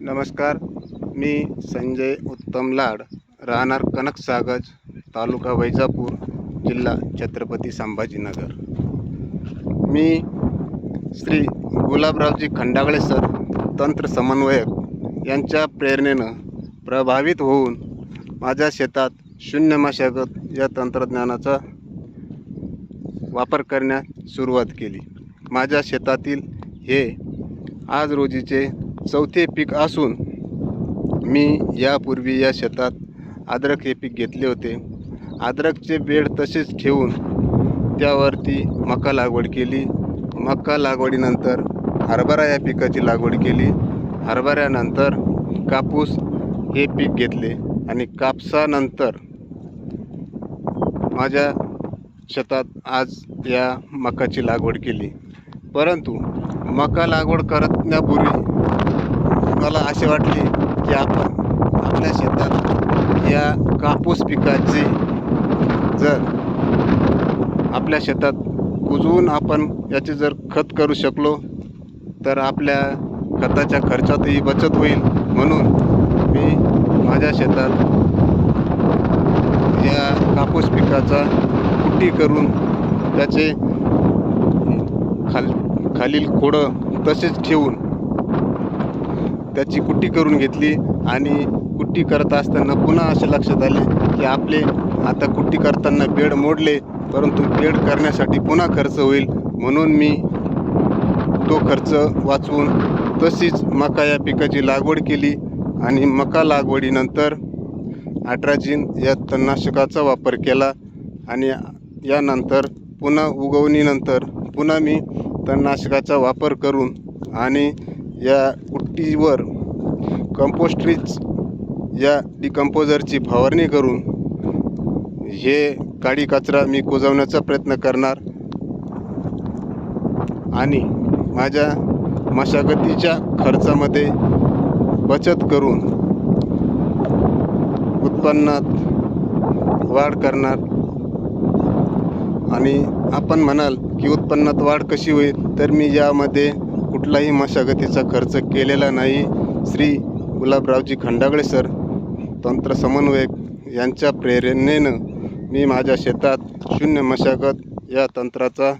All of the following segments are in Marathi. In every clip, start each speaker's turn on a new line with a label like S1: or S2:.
S1: नमस्कार, मी संजय उत्तम लाड, राहणार कनकसागज, तालुका वैजापूर, जिल्हा छत्रपती संभाजीनगर। मी श्री गुलाबरावजी खंडागळे सर, तंत्र समन्वयक यांच्या प्रेरणेनं प्रभावित होऊन माझ्या शेतात शून्य मशागत या तंत्रज्ञानाचा वापर करण्यास सुरुवात केली। माझ्या शेतातील हे आज रोजीचे चौथे पीक असून मी यापूर्वी या शेतात अद्रक हे पीक घेतले होते। अद्रकचे बेड तसेच ठेवून त्यावरती मका लागवड केली। मका लागवडीनंतर हरभरा या पिकाची लागवड केली। हरभऱ्यानंतर कापूस हे पीक घेतले आणि कापसानंतर माझ्या शेतात आज या मकाची लागवड केली। परंतु मका लागवड करण्यापूर्वी मला असे वाटले की आपण आपल्या शेतात या कापूस पिकाचे जर आपल्या शेतात कुजवून आपण याचे जर खत करू शकलो तर आपल्या खताच्या खर्चातही बचत होईल। म्हणून मी माझ्या शेतात या कापूस पिकाचा कुट्टी करून त्याचे खालील खोडं तसेच ठेवून त्याची कुट्टी करून घेतली। आणि कुट्टी करत असताना पुन्हा असे लक्षात आले की आपले आता कुट्टी करताना बेड मोडले, परंतु बेड करण्यासाठी पुन्हा खर्च होईल। म्हणून मी तो खर्च वाचवून तशीच मका या पिकाची लागवड केली आणि मका लागवडीनंतर अट्राजिन या तणनाशकाचा वापर केला। आणि यानंतर पुन्हा उगवणीनंतर पुन्हा मी तणनाशकाचा वापर करून आणि या कुट्टीवर कंपोस्ट्रीज या डिकम्पोजरची फवारणी करून हे काडी कचरा मी कुजवण्याचा प्रयत्न करणार आणि माझ्या मशागतीच्या खर्चामध्ये बचत करून उत्पन्नात वाढ करणार। आणि आपण म्हणाल की उत्पन्नात वाढ कशी होईल, तर मी यामध्ये कुठलाही मशागतीचा खर्च केलेला नाही। श्री गुलाबरावजी खंडागळे सर, तंत्र समन्वयक यांच्या प्रेरणेनं मी माझ्या शेतात शून्य मशागत या तंत्राचा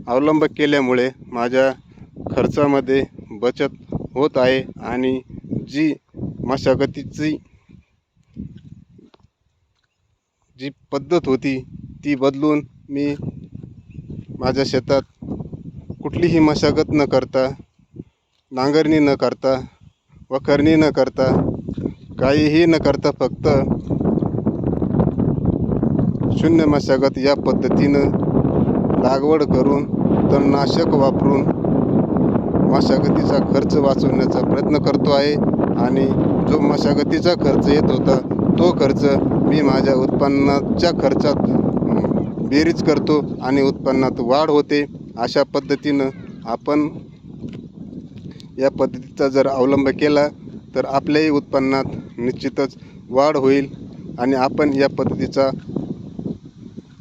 S1: अवलंब केल्यामुळे माझ्या खर्चामध्ये बचत होत आहे। आणि जी मशागतीची जी पद्धत होती ती बदलून मी माझ्या शेतात कुठलीही मशागत न करता, नांगरणी न करता, वखरणी न करता, काहीही न करता फक्त शून्य मशागत या पद्धतीनं लागवड करून तणनाशक वापरून मशागतीचा खर्च वाचवण्याचा प्रयत्न करतो आहे। आणि जो मशागतीचा खर्च येत होता तो खर्च मी माझ्या उत्पन्नाच्या खर्चात बेरीज करतो आणि उत्पन्नात वाढ होते। अशा पद्धतीनं आपण या पद्धतीचा जर अवलंब केला तर आपल्याही उत्पन्नात निश्चितच वाढ होईल आणि आपण या पद्धतीचा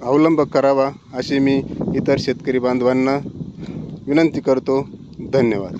S1: अवलंब करावा अशी मी इतर शेतकरी बांधवांना विनंती करतो। धन्यवाद।